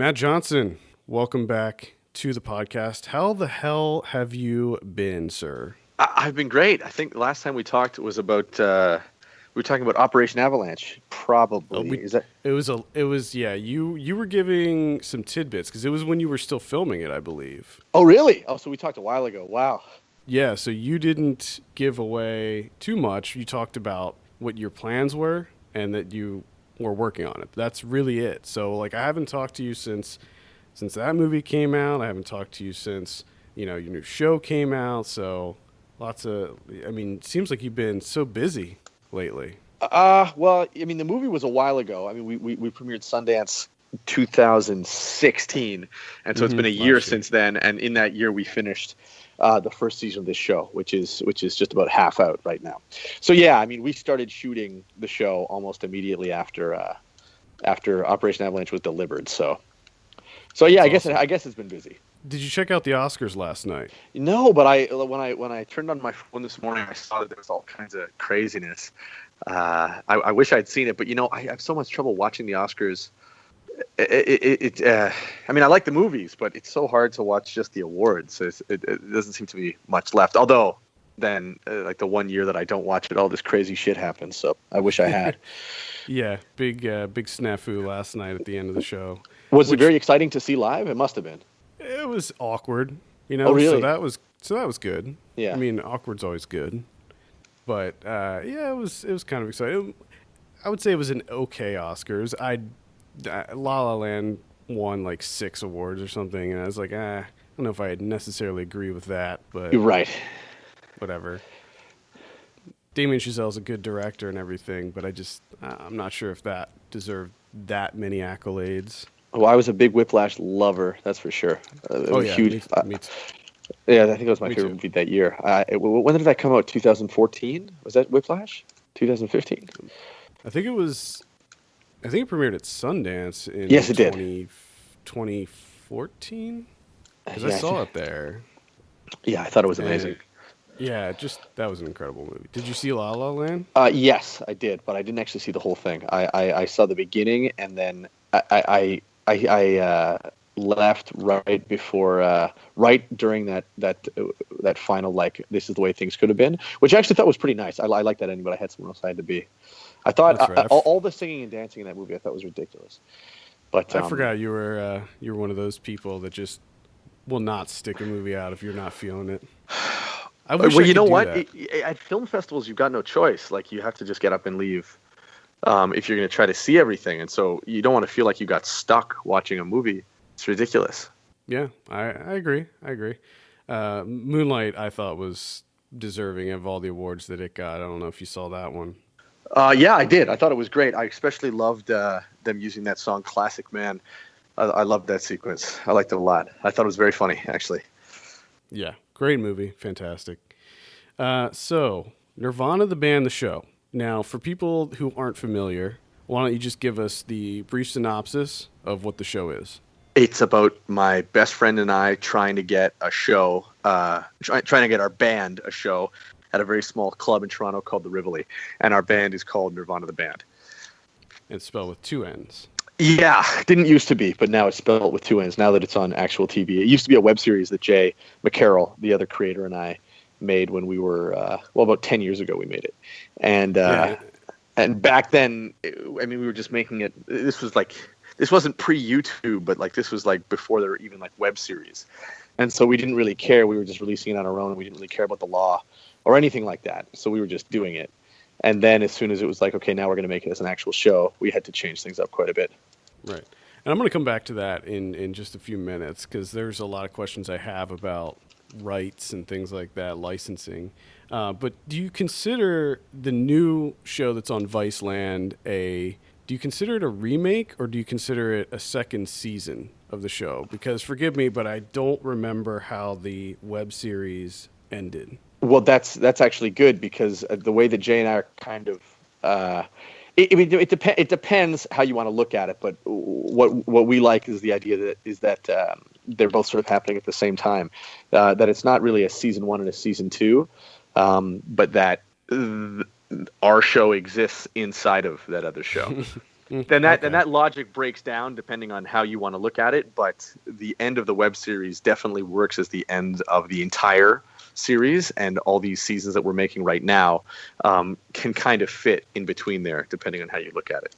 Matt Johnson, welcome back to the podcast. How the hell have you been, sir? I've been great. I think the last time we talked was about we were talking about Operation Avalanche. Oh, Probably is that? yeah. You were giving some tidbits because it was when you were still filming it, I believe. Oh, really? Oh, so we talked a while ago. Wow. Yeah, so you didn't give away too much. You talked about what your plans were and that you were working on it. That's really it. So like I haven't talked to you since that movie came out. I haven't talked to you since, your new show came out. So it seems like you've been so busy lately. Well, I mean, the movie was a while ago. I mean, we premiered Sundance 2016, and so it's been a year since then. And in that year, we finished the first season of this show, which is just about half out right now. So yeah, I mean, we started shooting the show almost immediately after Operation Avalanche was delivered. So yeah, That's I guess it's been busy. Did you check out the Oscars last night? No, but when I turned on my phone this morning, I saw that there was all kinds of craziness. I wish I'd seen it, but I have so much trouble watching the Oscars. I mean, I like the movies, but it's so hard to watch just the awards. It doesn't seem to be much left. Although, then, like the one year that I don't watch it, all this crazy shit happens. So I wish I had. Yeah, big snafu last night at the end of the show. Was it very exciting to see live? It must have been. It was awkward, Oh, really? So that was good. Yeah. I mean, awkward's always good, but yeah, it was kind of exciting. I would say it was an okay Oscars. La La Land won like 6 awards or something, and I was like, I don't know if I necessarily agree with that, but You're right. whatever. Damien Chazelle's a good director and everything, but I'm not sure if that deserved that many accolades. Well, I was a big Whiplash lover, that's for sure. Yeah, huge. me too. Yeah, I think it was my Me favorite too. movie that year. When did that come out? 2014? Was that Whiplash? 2015? I think it premiered at Sundance in Yes, it did. 2014? Because I Yeah, saw it there. yeah, I thought it was amazing. Yeah, that was an incredible movie. Did you see La La Land? Yes, I did, but I didn't actually see the whole thing. I saw the beginning, and then I left right before, right during that final, like, this is the way things could have been, which I actually thought was pretty nice. I like that ending, but I had someone else I had to be. I thought That's right. all the singing and dancing in that movie I thought was ridiculous. But I forgot you were one of those people that just will not stick a movie out if you're not feeling it. I wish well, I you could know do what? that. At film festivals, you've got no choice. Like, you have to just get up and leave if you're going to try to see everything. And so you don't want to feel like you got stuck watching a movie. It's ridiculous. Yeah, I agree. Moonlight, I thought, was deserving of all the awards that it got. I don't know if you saw that one. Yeah, I did. I thought it was great. I especially loved them using that song "Classic Man." I loved that sequence. I liked it a lot. I thought it was very funny, actually. Yeah, great movie, fantastic. So Nirvana, the band, the show. Now, for people who aren't familiar, why don't you just give us the brief synopsis of what the show is? It's about my best friend and I trying to get a show, trying to get our band a show at a very small club in Toronto called the Riverdale, and our band is called Nirvana the Band. It's spelled with 2 N's. Yeah, didn't used to be, but now it's spelled with 2 N's. Now that it's on actual TV, it used to be a web series that Jay McCarroll, the other creator, and I made when we were about 10 years ago. We made it, and and back then, I mean, we were just making it. This wasn't pre-YouTube, but like this was like before there were even like web series, and so we didn't really care. We were just releasing it on our own. We didn't really care about the law or anything like that. So we were just doing it. And then as soon as it was like, okay, now we're going to make it as an actual show, we had to change things up quite a bit. Right. And I'm going to come back to that in just a few minutes because there's a lot of questions I have about rights and things like that, licensing. But do you consider the new show that's on Viceland do you consider it a remake or do you consider it a second season of the show? Because forgive me, but I don't remember how the web series ended. Well, that's actually good because the way that Jay and I are kind of, it depends how you want to look at it. But what we like is the idea that they're both sort of happening at the same time. That it's not really a season 1 and a season 2, but that our show exists inside of that other show. then Okay. that logic breaks down depending on how you want to look at it. But the end of the web series definitely works as the end of the entire series, and all these seasons that we're making right now can kind of fit in between there, depending on how you look at it.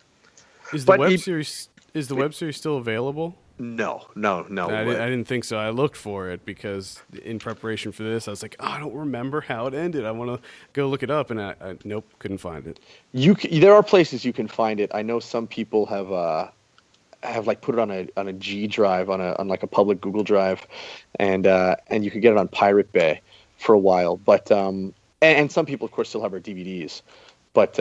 Is the But web series still available? no. I didn't think so. I looked for it because in preparation for this, I was like, oh, I don't remember how it ended. I want to go look it up, and I nope, couldn't find it. There are places you can find it. I know some people have like put it on a G drive on like a public Google Drive, and you could get it on Pirate Bay for a while. But and some people of course still have our DVDs, but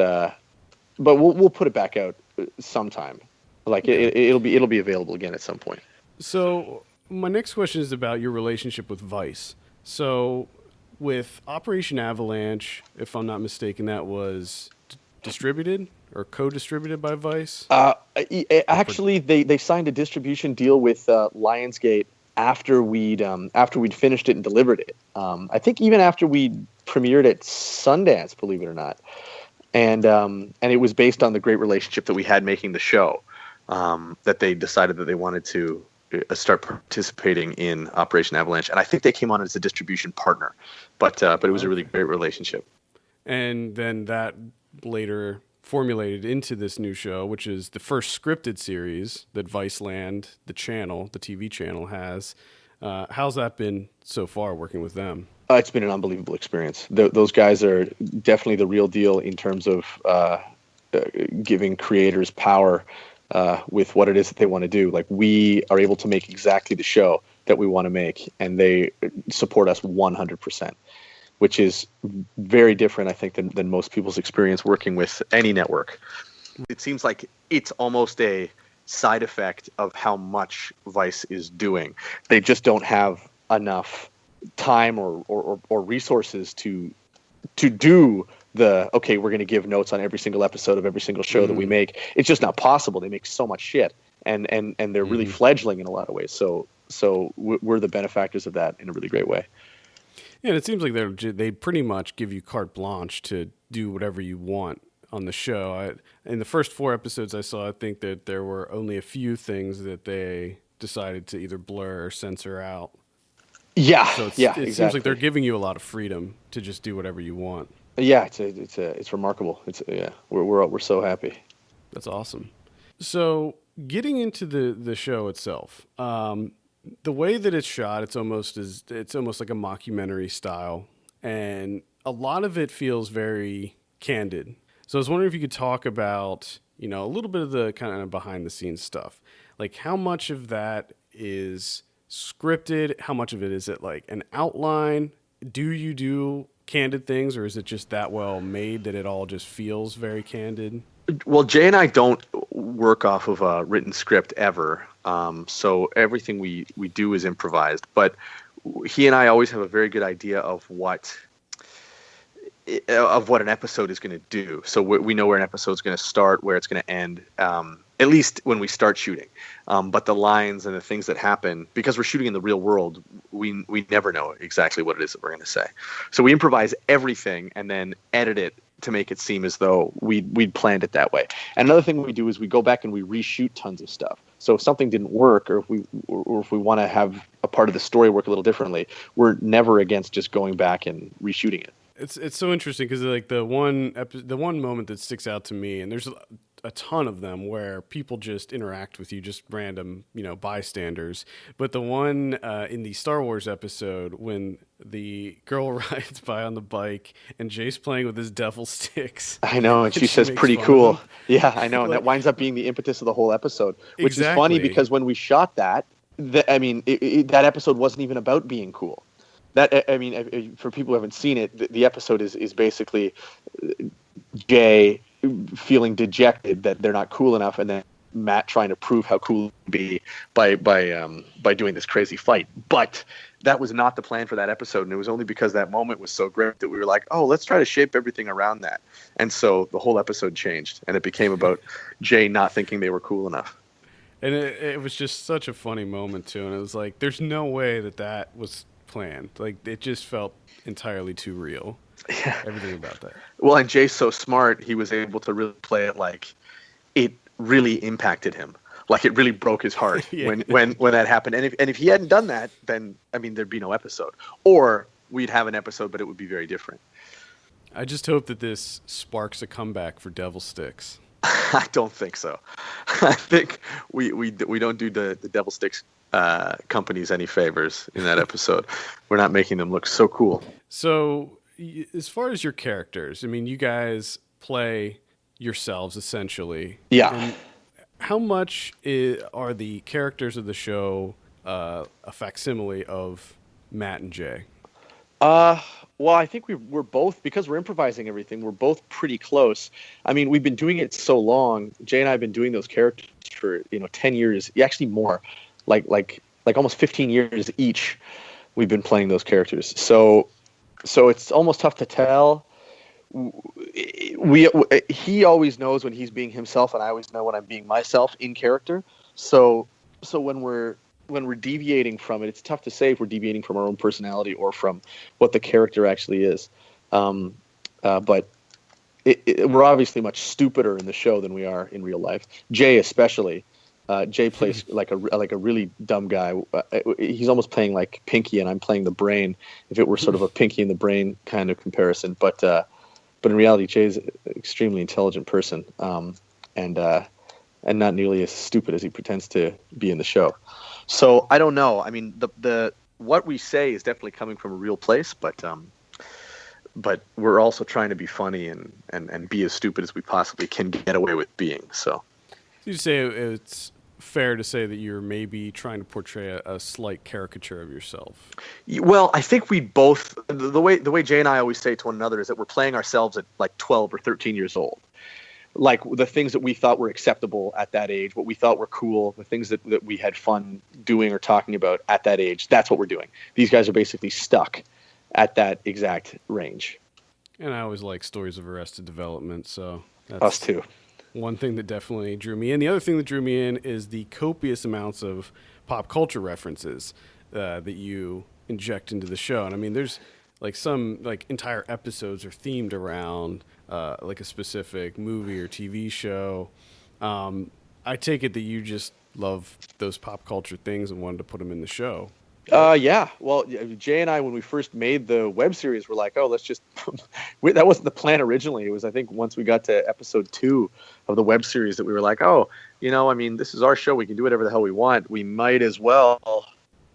we'll put it back out sometime. Like Okay. it'll be available again at some point. So my next question is about your relationship with Vice. So with Operation Avalanche, if I'm not mistaken, that was distributed or co-distributed by Vice. Actually, they signed a distribution deal with Lionsgate after we'd finished it and delivered it. I think even after we premiered at Sundance, believe it or not, and it was based on the great relationship that we had making the show, that they decided that they wanted to start participating in Operation Avalanche, and I think they came on as a distribution partner, but it was a really great relationship. And then that later formulated into this new show, which is the first scripted series that Viceland, the TV channel, has. How's that been so far working with them? It's been an unbelievable experience. Those guys are definitely the real deal in terms of giving creators power with what it is that they want to do. Like, we are able to make exactly the show that we want to make, and they support us 100%, which is very different, I think, than most people's experience working with any network. It seems like it's almost a side effect of how much Vice is doing. They just don't have enough time or resources to do okay, we're going to give notes on every single episode of every single show that we make. It's just not possible. They make so much shit, and they're really fledgling in a lot of ways. So we're the benefactors of that in a really great way. Yeah, and it seems like they pretty much give you carte blanche to do whatever you want on the show. In the first 4 episodes I saw, I think that there were only a few things that they decided to either blur or censor out. Yeah, So it exactly. seems like they're giving you a lot of freedom to just do whatever you want. Yeah, it's remarkable. We're so happy. That's awesome. So getting into the show itself, the way that it's shot, it's almost like a mockumentary style, and a lot of it feels very candid. So I was wondering if you could talk about, a little bit of the kind of behind the scenes stuff, like how much of that is scripted, how much of it is it like an outline? Do you do candid things, or is it just that well made that it all just feels very candid? Well, Jay and I don't work off of a written script ever, so everything we do is improvised. But he and I always have a very good idea of what an episode is going to do. So we know where an episode is going to start, where it's going to end, at least when we start shooting. But the lines and the things that happen, because we're shooting in the real world, we never know exactly what it is that we're going to say. So we improvise everything and then edit it to make it seem as though we'd planned it that way. And another thing we do is we go back and we reshoot tons of stuff. So if something didn't work, or if we want to have a part of the story work a little differently, we're never against just going back and reshooting it. It's so interesting because like the one moment that sticks out to me, and there's a ton of them where people just interact with you, just random bystanders. But the one in the Star Wars episode when the girl rides by on the bike and Jay's playing with his devil sticks. I know, and she says makes pretty fun of cool. him. Yeah, I know, and Like- that winds up being the impetus of the whole episode, which is Exactly. funny because when we shot that, that episode wasn't even about being cool. For people who haven't seen it, the episode is basically Jay feeling dejected that they're not cool enough, and then Matt trying to prove how cool it would be by doing this crazy fight. But that was not the plan for that episode, and it was only because that moment was so great that we were like, oh, let's try to shape everything around that. And so the whole episode changed, and it became about Jay not thinking they were cool enough. And it was just such a funny moment too, and it was like, there's no way that was planned. Like, it just felt entirely too real. Yeah. Everything about that. Well, and Jay's so smart, he was able to really play it like it really impacted him. Like it really broke his heart Yeah. when that happened. And if he hadn't done that, then I mean there'd be no episode, or we'd have an episode, but it would be very different. I just hope that this sparks a comeback for Devil Sticks. I don't think so. I think we don't do the Devil Sticks companies any favors in that episode. We're not making them look so cool. So, as far as your characters, I mean, you guys play yourselves essentially. Yeah. And how much are the characters of the show a facsimile of Matt and Jay? Well, I think we're both, because we're improvising everything, we're both pretty close. I mean, we've been doing it so long. Jay and I have been doing those characters for 10 years, actually more, like almost 15 years each. We've been playing those characters, so it's almost tough to tell. He always knows when he's being himself, and I always know when I'm being myself in character. So when we're deviating from it, it's tough to say if we're deviating from our own personality or from what the character actually is. But we're obviously much stupider in the show than we are in real life. Jay especially. Jay plays like a really dumb guy. He's almost playing like Pinky, and I'm playing the brain. If it were sort of a Pinky and the Brain kind of comparison, but in reality, Jay's an extremely intelligent person, and not nearly as stupid as he pretends to be in the show. So I don't know. I mean, the what we say is definitely coming from a real place, but we're also trying to be funny and be as stupid as we possibly can get away with being. So You say it's fair to say that you're maybe trying to portray a slight caricature of yourself. Well, I think we both, the way Jay and I always say to one another is that we're playing ourselves at like 12 or 13 years old. Like the things that we thought were acceptable at that age, what we thought were cool, the things that we had fun doing or talking about at that age, that's what we're doing. These guys are basically stuck at that exact range. And I always like stories of Arrested Development, so that's Us too. one thing that definitely drew me in. The other thing that drew me in is the copious amounts of pop culture references that you inject into the show. And I mean, there's like some like entire episodes are themed around like a specific movie or TV show. I take it that you just love those pop culture things and wanted to put them in the show. Yeah. Well, Jay and I, when we first made the web series, were like, oh, let's just, that wasn't the plan originally. It was, I think, once we got to episode 2 of the web series that we were like, oh, I mean, this is our show. We can do whatever the hell we want. We might as well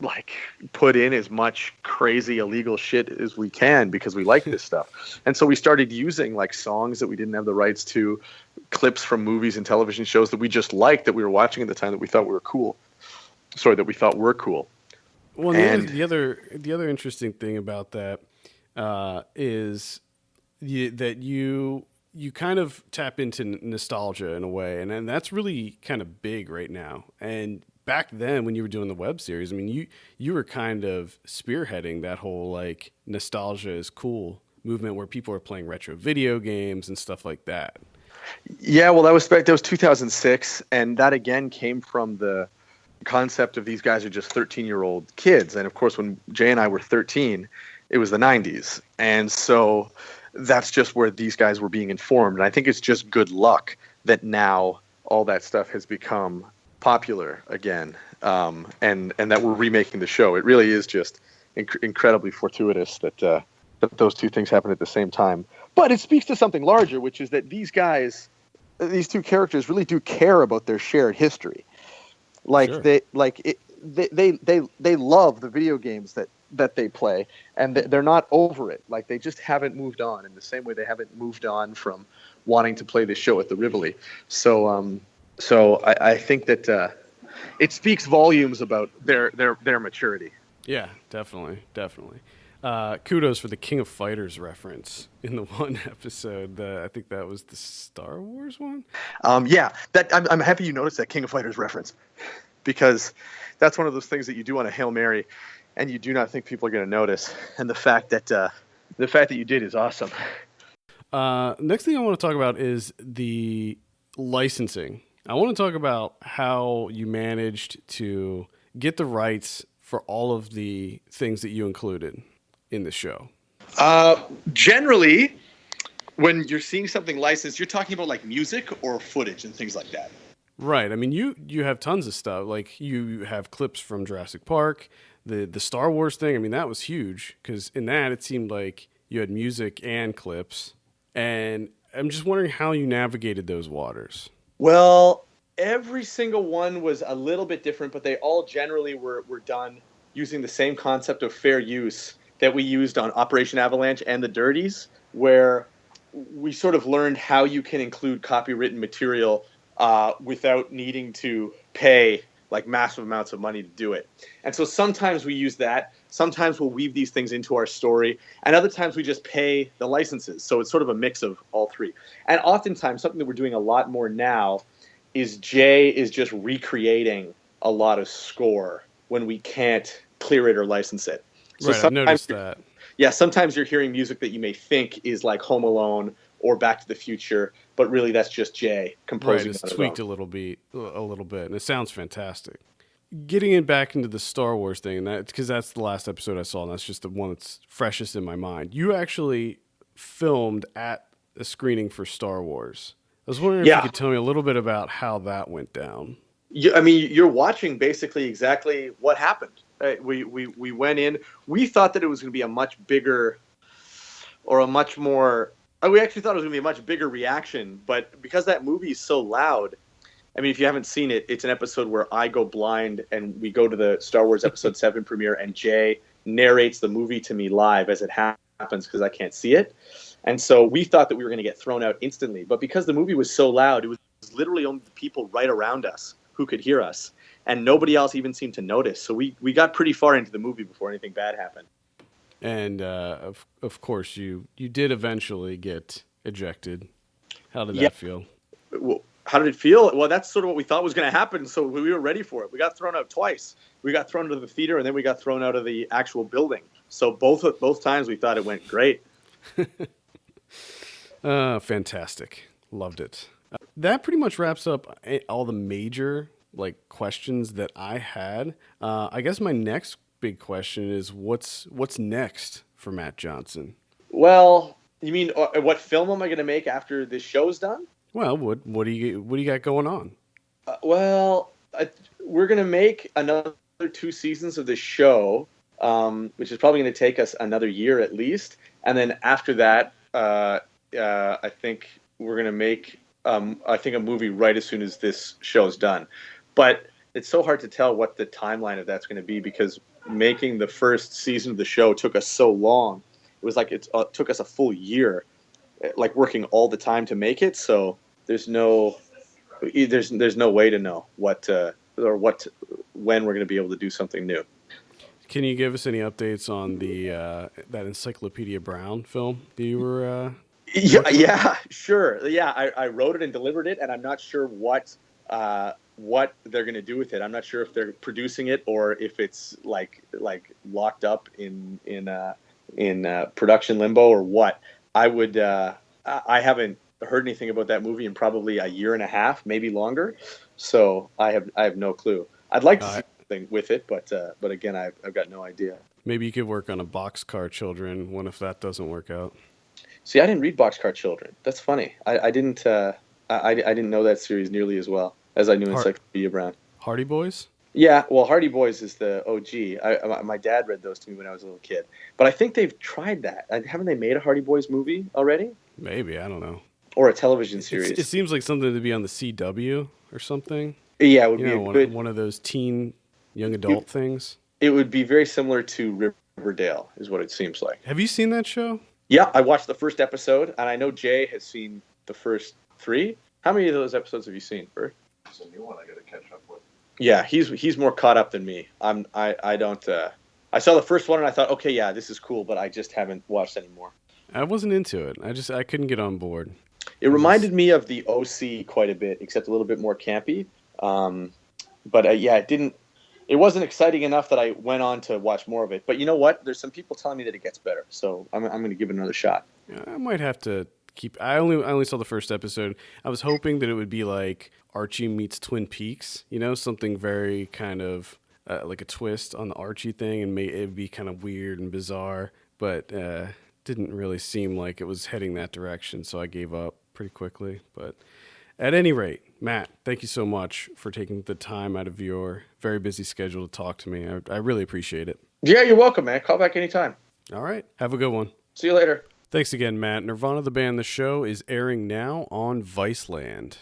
like put in as much crazy illegal shit as we can because we like this stuff. And so we started using like songs that we didn't have the rights to, clips from movies and television shows that we just liked, that we were watching at the time, that we thought were cool. That we thought were cool. Well, the other interesting thing about that is that you kind of tap into nostalgia in a way, and that's really kind of big right now. And back then, when you were doing the web series, I mean, you were kind of spearheading that whole like nostalgia is cool movement, where people are playing retro video games and stuff like that. Yeah, well, that was 2006, and that again came from the concept of these guys are just 13-year-old kids. And of course, when Jay and I were 13, it was the 90s. And so that's just where these guys were being informed. And I think it's just good luck that now all that stuff has become popular again, and that we're remaking the show. It really is just incredibly fortuitous that those two things happen at the same time. But it speaks to something larger, which is that these guys, these two characters, really do care about their shared history. Like sure. They love the video games that they play, and they're not over it. Like they just haven't moved on in the same way they haven't moved on from wanting to play this show at the Riverdale. So I think that it speaks volumes about their maturity. Yeah, definitely. Kudos for the King of Fighters reference in the one episode. I think that was the Star Wars one. Yeah, I'm happy you noticed that King of Fighters reference, because that's one of those things that you do on a Hail Mary, and you do not think people are going to notice. And the fact that you did is awesome. Next thing I want to talk about is the licensing. I want to talk about how you managed to get the rights for all of the things that you included in the show. Generally, when you're seeing something licensed, you're talking about like music or footage and things like that. Right. I mean, you have tons of stuff. Like you have clips from Jurassic Park, the Star Wars thing. I mean, that was huge because in that it seemed like you had music and clips. And I'm just wondering how you navigated those waters. Well, every single one was a little bit different, but they all generally were done using the same concept of fair use that we used on Operation Avalanche and the Dirties, where we sort of learned how you can include copywritten material without needing to pay like massive amounts of money to do it. And so sometimes we use that. Sometimes we'll weave these things into our story, and other times we just pay the licenses. So it's sort of a mix of all three. And oftentimes, something that we're doing a lot more now is Jay is just recreating a lot of score when we can't clear it or license it. So Right. I've sometimes, noticed that. yeah, sometimes you're hearing music that you may think is like Home Alone or Back to the Future, but really that's just Jay Right. composing It's on his tweaked own. a little bit, and it sounds fantastic. Getting it back into the Star Wars thing, and that because that's the last episode I saw, and that's just the one that's freshest in my mind. You actually filmed at a screening for Star Wars. I was wondering if you Yeah, could tell me a little bit about how that went down. I mean, you're watching basically exactly what happened. We went in. We thought that it was going to be a much bigger or a much more. We actually thought it was going to be a much bigger reaction, but because that movie is so loud, I mean, if you haven't seen it, it's an episode where I go blind and we go to the Star Wars Episode 7 premiere, and Jay narrates the movie to me live as it happens because I can't see it. And so we thought that we were going to get thrown out instantly. But because the movie was so loud, it was literally only the people right around us who could hear us. And nobody else even seemed to notice. So we got pretty far into the movie before anything bad happened. And of course, you did eventually get ejected. How did Yeah. that feel? Well, how did it feel? Well, that's sort of what we thought was going to happen. So we were ready for it. We got thrown out twice. We got thrown out of the theater, and then we got thrown out of the actual building. So both times we thought it went great. Fantastic. Loved it. That pretty much wraps up all the major like questions that I had. I guess my next big question is what's next for Matt Johnson? Well, you mean what film am I going to make after this show's done? Well, what do you got going on? Well, we're going to make another 2 seasons of this show, which is probably going to take us another year at least. And then after that, I think we're going to make, I think, a movie right as soon as this show's done. But it's so hard to tell what the timeline of that's going to be because making the first season of the show took us so long. It was like it took us a full year, like working all the time to make it. So there's no way to know what when we're going to be able to do something new. Can you give us any updates on the that Encyclopedia Brown film that you were Yeah, working on? yeah, sure. Yeah, I wrote it and delivered it, and I'm not sure what they're going to do with it. I'm not sure if they're producing it or if it's like locked up in production limbo or what. I haven't heard anything about that movie in probably a year and a half, maybe longer. So I have no clue. I'd like to Uh, see something with it, but again, I've got no idea. Maybe you could work on a Boxcar Children one if that doesn't work out. See, I didn't read Boxcar Children. That's funny. I didn't. I didn't know that series nearly as well as I knew Har- Encyclopedia Brown. Hardy Boys? Yeah, well, Hardy Boys is the OG. My dad read those to me when I was a little kid. But I think they've tried that. Haven't they made a Hardy Boys movie already? Maybe, I don't know. Or a television It series? seems like something to be on the CW or something. Yeah, it would You be know, a one, good. one of those teen young It, adult things. it would be very similar to Riverdale, is what it seems like. Have you seen that show? Yeah, I watched the first episode, and I know Jay has seen the first three. How many of those episodes have you seen, Bert? It's a new one I got to catch up with. Yeah, he's more caught up than me. I don't. I saw the first one and I thought, okay, yeah, this is cool, but I just haven't watched anymore. I wasn't into it. I couldn't get on board. It It was reminded me of the OC quite a bit, except a little bit more campy. But yeah, it didn't. It wasn't exciting enough that I went on to watch more of it. But you know what? There's some people telling me that it gets better, so I'm going to give it another shot. I might have to keep. I only saw the first episode. I was hoping that it would be like Archie meets Twin Peaks. You know, something very kind of like a twist on the Archie thing, and it'd be kind of weird and bizarre. But didn't really seem like it was heading that direction, so I gave up pretty quickly. But At any rate, Matt, thank you so much for taking the time out of your very busy schedule to talk to me. I really appreciate it. Yeah, you're welcome, man. Call back anytime. All right. Have a good one. See you later. Thanks again, Matt. Nirvana the Band, the show is airing now on Viceland.